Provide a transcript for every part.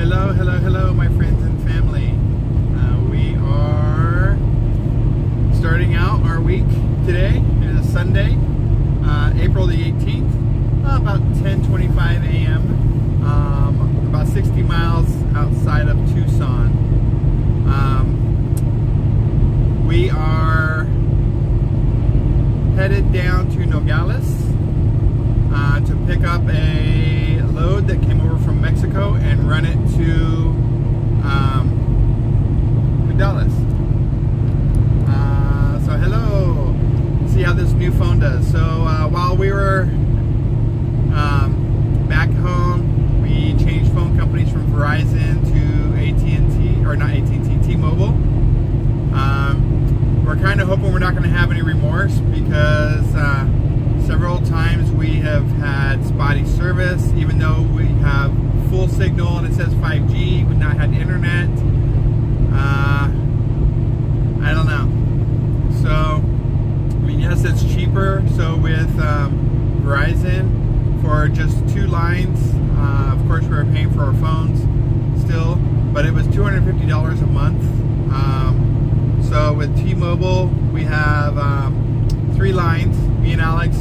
Hello, hello, hello, my friends and family. We are starting out our week today. It is Sunday, April the 18th, about 10:25 a.m., about 60 miles outside of Tucson. We are headed down to Nogales to pick up a load that came over from Mexico and run it to Dallas. So hello, see how this new phone does. So while we were back home, we changed phone companies from Verizon to AT&T, or not AT&T, T-Mobile. We're kind of hoping we're not going to have any remorse because several times we have had spotty service, even though we have full signal and it says 5G. We've not had internet. I don't know. So, I mean, yes, it's cheaper. So with Verizon, for just 2 lines, of course we were paying for our phones still, but it was $250 a month. So with T-Mobile, we have 3 lines, me and Alex,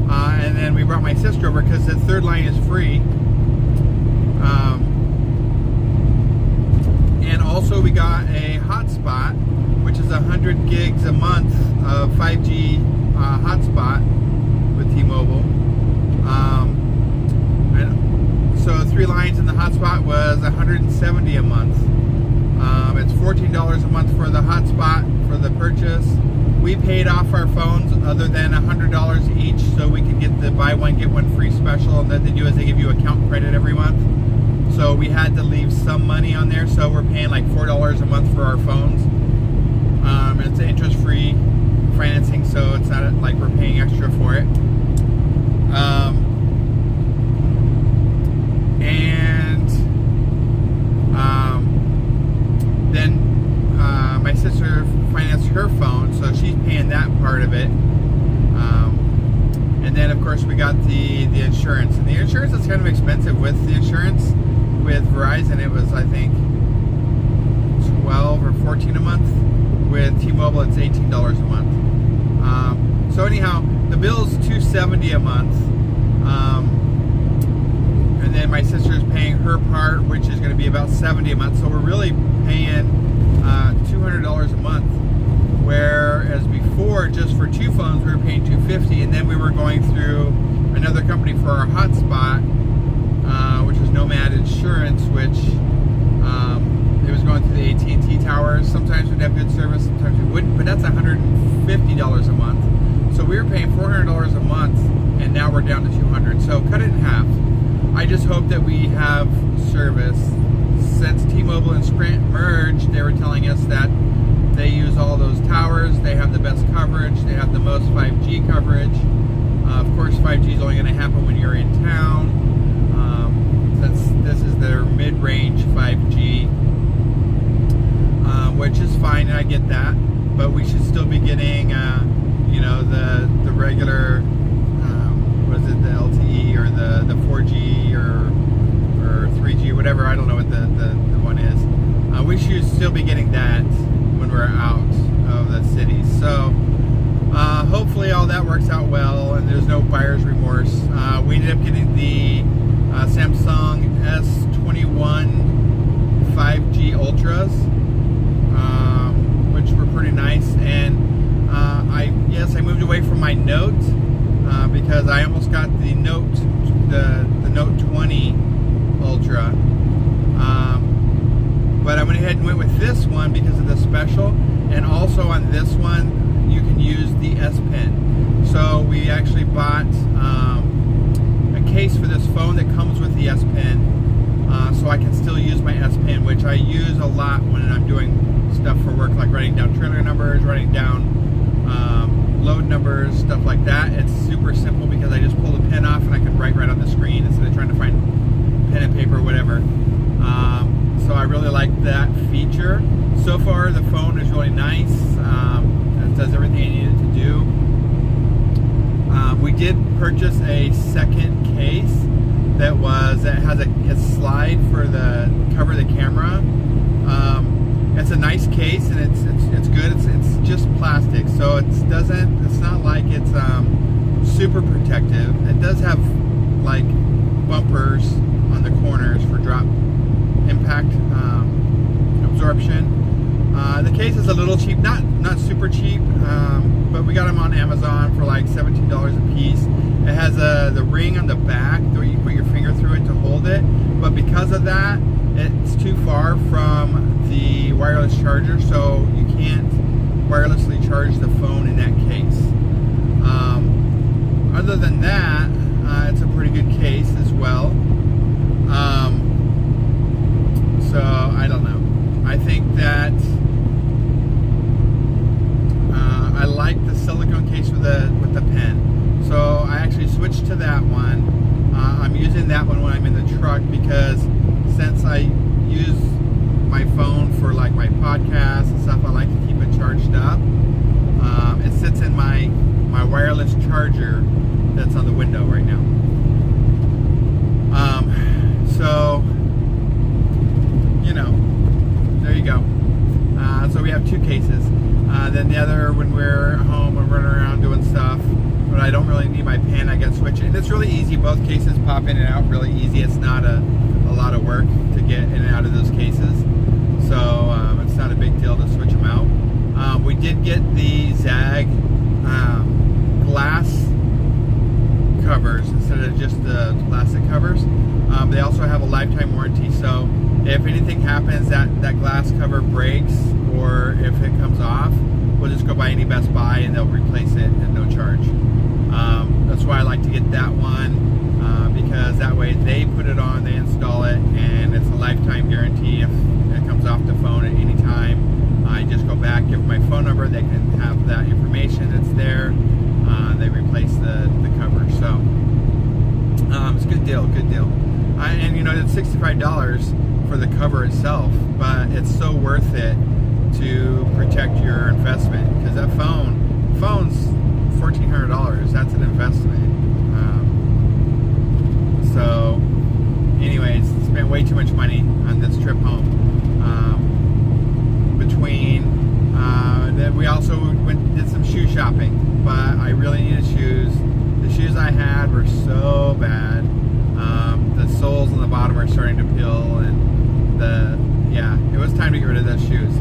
and then we brought my sister over because the 3rd line is free. And also we got a hotspot, which is 100 gigs a month of 5G hotspot with T-Mobile. So 3 lines in the hotspot was 170 a month. It's $14 a month for the hotspot for the purchase. We paid off our phones other than $100 each, so we could get the buy one get one free special. And what they do is they give you account credit every month. So we had to leave some money on there, so we're paying like $4 a month for our phones. It's interest-free financing, so it's not like we're paying extra for it. Then my sister financed her phone, so she's paying that part of it. And then of course we got the insurance, and the insurance is kind of expensive. With the insurance with Verizon, it was I think 12 or 14 a month. With T-Mobile, it's $18 a month. So anyhow, the bill is $270 a month. And then my sister's paying her part, which is going to be about $70 a month. So we're really paying $200 a month. Whereas before, just for 2 phones, we were paying $250, and then we were going through another company for our hotspot, which was Nomad Insurance, which it was going through the AT&T towers. Sometimes we'd have good service, sometimes we wouldn't, but that's $150 a month. So we were paying $400 a month, and now we're down to $200. So cut it in half. I just hope that we have service. Since T-Mobile and Sprint merged, they were telling us that they use all those towers, they have the best coverage, they have the most 5G coverage. Of course, 5G is only going to happen when you're in town. Since this is their mid-range 5G, which is fine, I get that, but we should still be getting, you know, the regular, what is it, the LTE or the 4G or 3G, whatever. I don't know what the one is. We should still be getting that when we're out of the city. So hopefully all that works out well and there's no buyer's remorse. We ended up getting the Samsung S21 5G Ultras, which were pretty nice. And I moved away from my Note because I almost got the Note, the Note 20 Ultra. But I went ahead and went with this one because of the special, and also on this one you can use the S Pen. So we actually bought a case for this phone that comes with the S Pen, so I can still use my S Pen, which I use a lot when I'm doing stuff for work, like writing down trailer numbers, writing down load numbers, stuff like that. It's super simple because I just pull the pen off and I can write right on the screen instead of trying to find pen and paper or whatever. So I really like that feature. So far the phone is really nice. It does everything I needed to do. We did purchase a second case that has a slide for the cover of the camera. It's a nice case, and it's good. It's just plastic, so it's not like it's super protective. It does have like bumpers on the corners for drop impact absorption. The case is a little cheap, not super cheap, but we got them on Amazon for like $17 a piece. It has the ring on the back where you put your finger through it to hold it, but because of that, it's too far from the wireless charger, so you can't wirelessly charge the phone in that case. Other than that, it's a pretty good case as well. So I don't know. I think that I like the silicone case with the pen. So I actually switched to that one. I'm using that one when I'm in the truck because since I use my phone for like my podcasts and stuff, I like to keep it charged up. It sits in my wireless charger that's on the window right now. So you know, there you go. So we have two cases. Then the other, when we're home and running around doing stuff, but I don't really need my pen, I can switch it. And it's really easy. Both cases pop in and out really easy. It's not a lot of work to get in and out of those cases. So it's not a big deal to switch them out. We did get the Zag glass covers instead of just the plastic covers. They also have a lifetime warranty, so if anything happens, that glass cover breaks or if it comes off, we'll just go by any Best Buy and they'll replace it at no charge. That's why I like to get that one, because that way they put it on, they install it, and it's a lifetime guarantee. If it comes off the phone at any time, I just go back, give them my phone number, they can have that information that's there. They replace the cover, so it's a good deal, and you know, it's $65 for the cover itself, but it's so worth it to protect your investment, because that phone's $1,400. That's an investment. So anyways, spent way too much money on this trip home. Then we also did some shoe shopping, but I really needed shoes. The shoes I had were so bad. The soles on the bottom are starting to peel, and it was time to get rid of those shoes.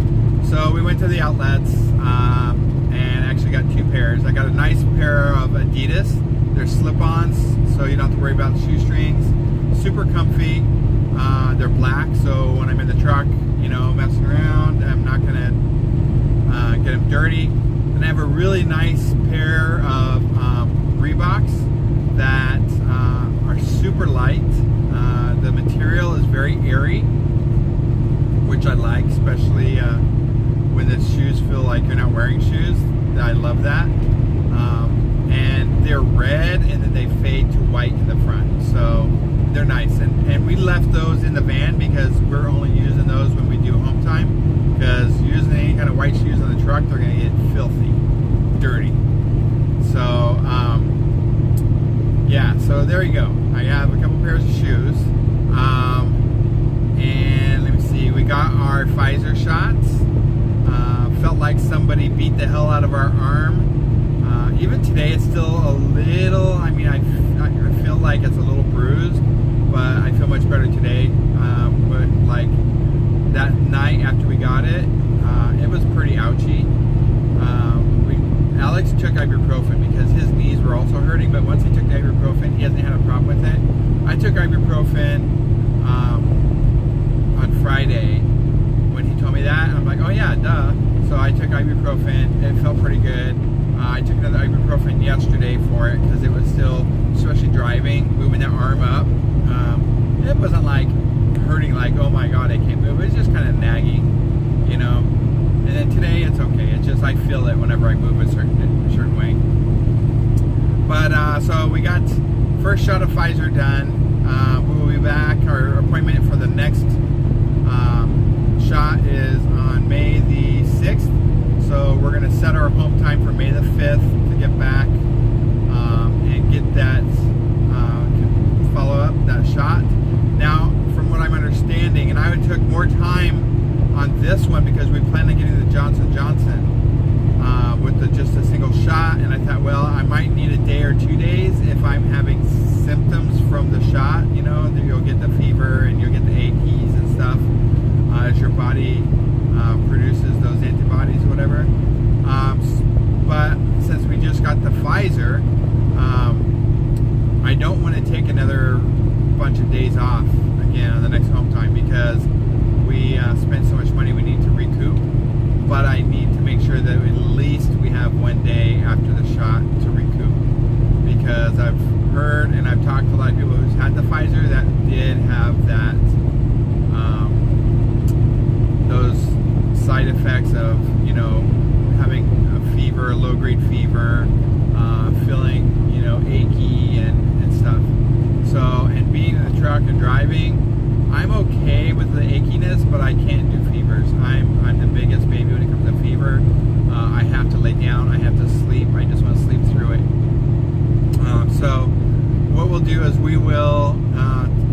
So we went to the outlets and actually got two pairs. I got a nice pair of Adidas. They're slip-ons, so you don't have to worry about the shoestrings. Super comfy. They're black, so when I'm in the truck, you know, messing around, I'm not gonna get them dirty. And I have a really nice pair of Reeboks that are super light. The material is very airy, which I like, especially when the shoes feel like you're not wearing shoes. I love that. And they're red, and then they fade to white in the front, so they're nice. And we left those in the van because we're only using those when we do home time, because using any kind of white shoes on the truck, they're going to get filthy, dirty. So so there you go. I have a couple pairs of shoes, and let me see, we got our Pfizer shots. Felt like somebody beat the hell out of our arm. Even today, it's still a little, I mean, I feel like it's a little bruised, but I feel much better today. But like that night after we got it, it was pretty ouchy. Alex took ibuprofen because his knees were also hurting, but once he took the ibuprofen, he hasn't had a problem with it. I took ibuprofen on Friday when he told me that. I'm like, oh yeah, duh. So I took ibuprofen. It felt pretty good. I took another ibuprofen yesterday for it because it was still, especially driving, moving that arm up. It wasn't like hurting like, oh my god, I can't move. It was just kind of nagging, you know. And then today it's okay. It's just I feel it whenever I move a certain way. But so we got first shot of Pfizer done. We will be back. Our appointment for the next shot is on May the 6th. So we're going to set our home time for May the 5th to get back and get that follow up that shot. more time on this one because we plan on getting the Johnson & Johnson with just a single shot. And I thought, well, I might need a day or 2 days if I'm having symptoms from the shot. You know, you'll get the fever and you'll get the aches and stuff as your body produces those antibodies or whatever. But since we just got the Pfizer, I don't want to take another bunch of days off again on the next home time because we spent so much money we need to recoup. But I need to make sure that at least we have 1 day after the shot to recoup, because I've heard and I've talked to a lot of people who's had the Pfizer that did have that those side effects of, you know, having a fever, low grade fever, feeling, you know, achy and stuff. So, and being in the truck and driving, I'm okay with the achiness, but I can't do fevers. I'm the biggest baby when it comes to fever. I have to lay down. I have to sleep. I just want to sleep through it. So what we'll do is we will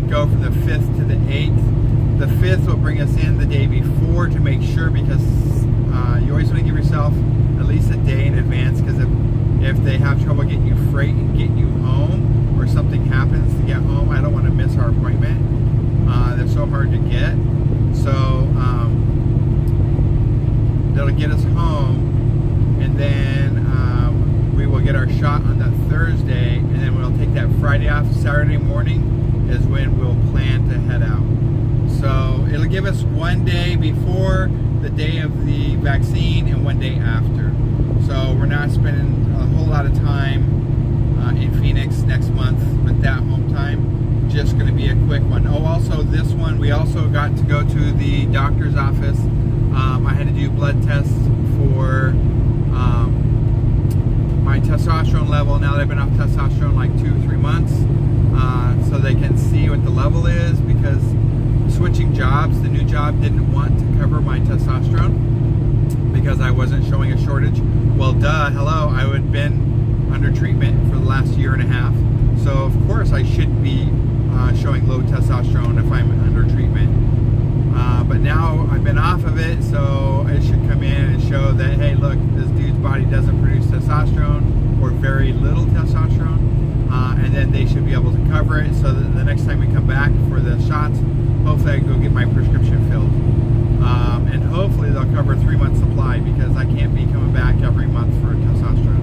go from the 5th to the 8th. The 5th will bring us in the day before to make sure, because you always want to give yourself at least a day in advance, because if they have trouble getting you freight and getting you home, or something happens to get home, I don't want to miss our appointment. They're so hard to get. So that'll get us home, and then we will get our shot on that Thursday, and then we'll take that Friday off. Saturday morning is when we'll plan to head out. So it'll give us 1 day before the day of the vaccine and 1 day after. So we're not spending a whole lot of time in Phoenix next month with that home time. Just going to be a quick one. Oh, also this one, we also got to go to the doctor's office. I had to do blood tests for my testosterone level. Now that I've been off testosterone like 2 or 3 months, so they can see what the level is, because switching jobs, the new job didn't want to cover my testosterone because I wasn't showing a shortage. Well, duh, hello, I had been under treatment for the last 1.5 years. So of course I should be showing low testosterone if I'm under treatment. But now I've been off of it, so it should come in and show that, hey, look, this dude's body doesn't produce testosterone, or very little testosterone, and then they should be able to cover it, so that the next time we come back for the shots, hopefully I can go get my prescription filled. And hopefully they'll cover a 3-month supply, because I can't be coming back every month for testosterone.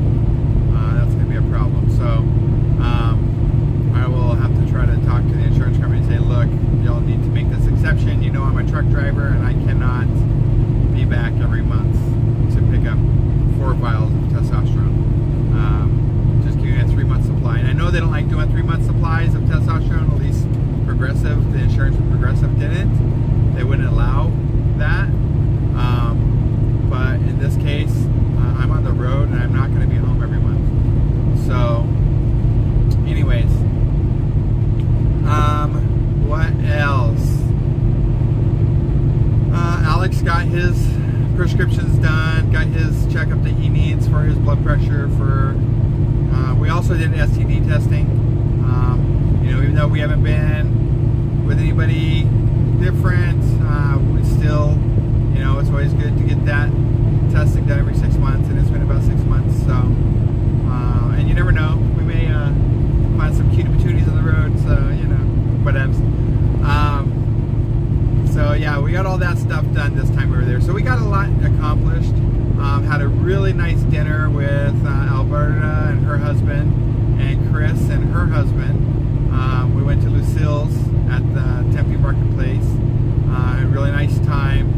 That's going to be a problem. So I will have to try to talk to the insurance company and say, look, y'all need to make this exception. You know, I'm a truck driver and I cannot be back every month to pick up 4 vials of testosterone. Just give me a 3-month supply. And I know they don't like doing 3-month supplies of testosterone. At least Progressive, the insurance with Progressive didn't. They wouldn't allow that. But in this case, I'm on the road and I'm not going to be home every month. So anyways, what else? Alex got his prescriptions done, got his checkup that he needs for his blood pressure. We also did STD testing. You know, even though we haven't been with anybody different, we still, you know, it's always good to get that testing done every 6 months, and it's been about 6 months. So, and you never know, we may find some cutie patooties on the road, so, you know, whatevs. So yeah, we got all that stuff done this time we were there. So we got a lot accomplished. Had a really nice dinner with Alberta and her husband, and Chris and her husband. We went to Lucille's at the Tempe Marketplace. A really nice time.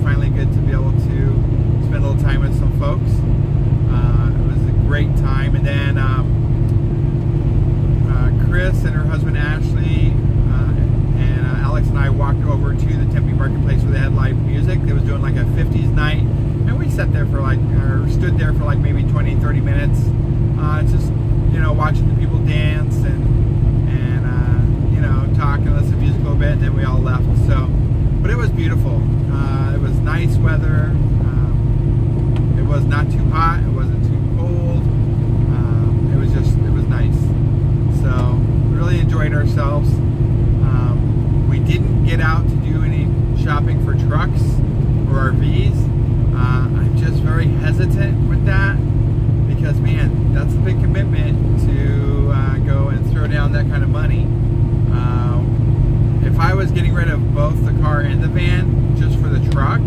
Finally good to be able to spend a little time with some folks. It was a great time. And then Chris and her husband Ashley and Alex and I walked over to the Tempe Marketplace where they had live music. They was doing like a 50s night, and we sat there for like, or stood there for like maybe 20-30 minutes, just, you know, watching the people dance and you know, talk and listen to music a little bit, and then we all left. So, but it was beautiful. It was nice weather. It was not too hot. It wasn't too cold. It was nice. So we really enjoyed ourselves. We didn't get out to do any shopping for trucks or RVs. I'm just very hesitant with that because, man, that's a big commitment to go and throw down that kind of money. If I was getting rid of both the car and the van just for the truck,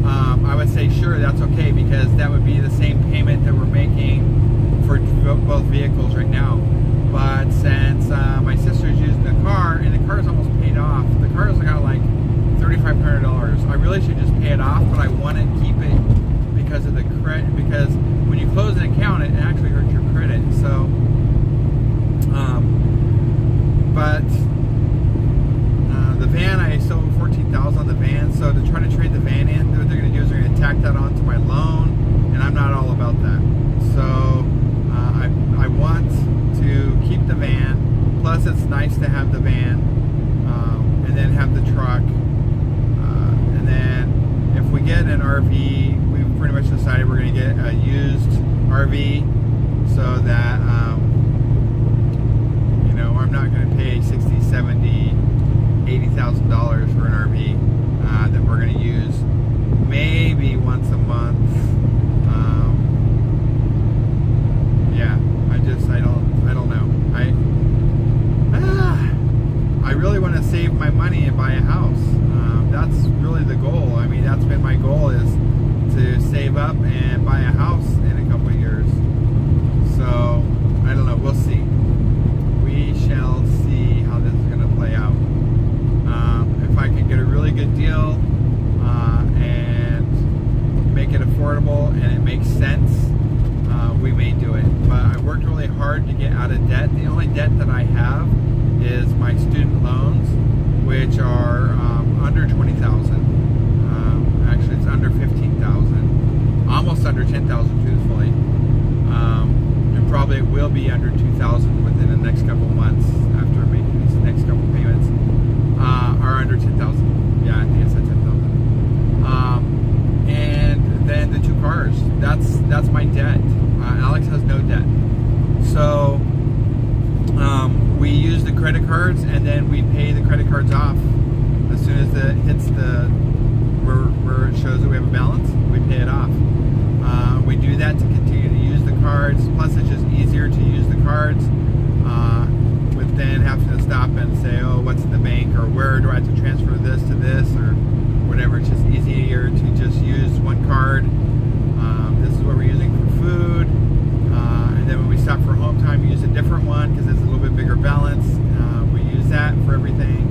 I would say sure, that's okay, because that would be the same payment that we're making for both vehicles right now. But since my sister's using the car and the car is almost paid off, the car has got like $3,500. I really should just pay it off, but I want to keep it because of the credit. Because when you close an account, it actually hurts your credit. So, but the van, I still owe $14,000 on the van. So to try to trade the van in, what they're going to do is they're going to tack that onto my loan, and I'm not all about that. So I want to keep the van. Plus, it's nice to have the van, and then have the truck. And then if we get an RV, we've pretty much decided we're going to get a used RV, so that you know, I'm not going to pay $60,000, $70,000, $80,000 for an RV that we're going to use maybe once a month. Yeah, I don't know. I really want to save my money and buy a house. That's really the goal. I mean, that's been my goal, is to save up and buy a house in a couple of years. So, I don't know. We'll see. We shall see how this is going to play out. If I can get a really good deal and make it affordable and it makes sense, we may do it. But I worked really hard to get out of debt. The only debt that I have is my student loans, which are under $20,000. Actually, it's under $15,000, almost under $10,000, truthfully. And probably will be under $2,000 within the next couple months after making these next couple payments. Are under $10,000. Yeah, I think it's at $10,000. And then the two cars. That's my debt. Alex has no debt. So we use the credit cards, and then we pay the credit cards off as soon as it hits where it shows that we have a balance. We pay it off. We do that to continue to use the cards. Plus, it's just easier to use the cards with then having to stop and say, oh, what's in the bank, or where do I have to transfer this to this, or whatever. It's just easier to just use one card. This is what we're using for food. And then when we stop for home time, we use a different one because it's a little bit bigger balance. We use that for everything.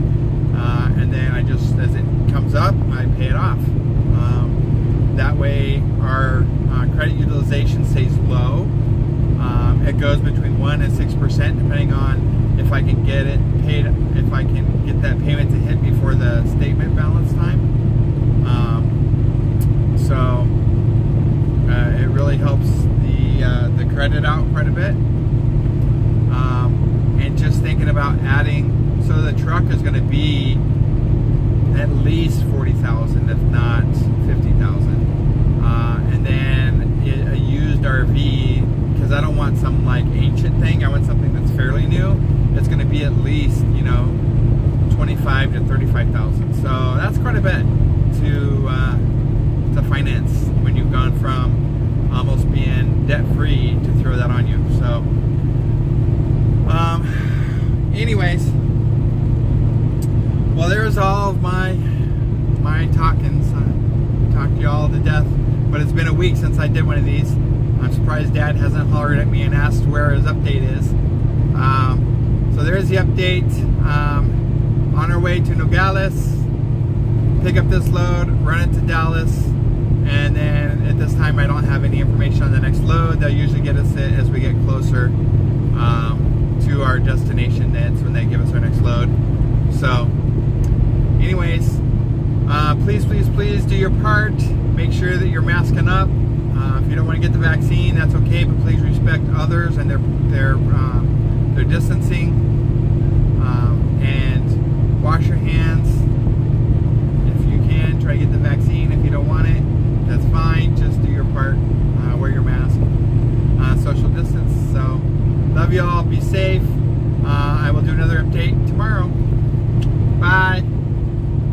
And then I just, as it comes up, I pay it off. That way our credit utilization stays low. It goes between 1% and 6%, depending on if I can get it paid, if I can get that payment to hit before the statement balance time. So it really helps the credit out quite a bit. And just thinking about adding, so the truck is going to be at least $40,000, if not $50,000. And then a used RV, because I don't want some like ancient thing. I want something that's fairly new. It's going to be at least, you know, $25,000 to $35,000. So that's quite a bit to finance when you've gone from almost being debt free to throw that on you. So, anyways, well, there's all of my talkings. I talked to y'all to death, but it's been a week since I did one of these. I'm surprised Dad hasn't hollered at me and asked where his update is. So there's the update. On our way to Nogales, pick up this load, run it to Dallas, and then at this time I don't have any information on the next load. They'll usually get us it as we get closer to our destination. That's when they give us our next load. So anyways, please do your part. Make sure that you're masking up. If you don't want to get the vaccine, that's okay, but please respect others and their distancing, and wash your hands.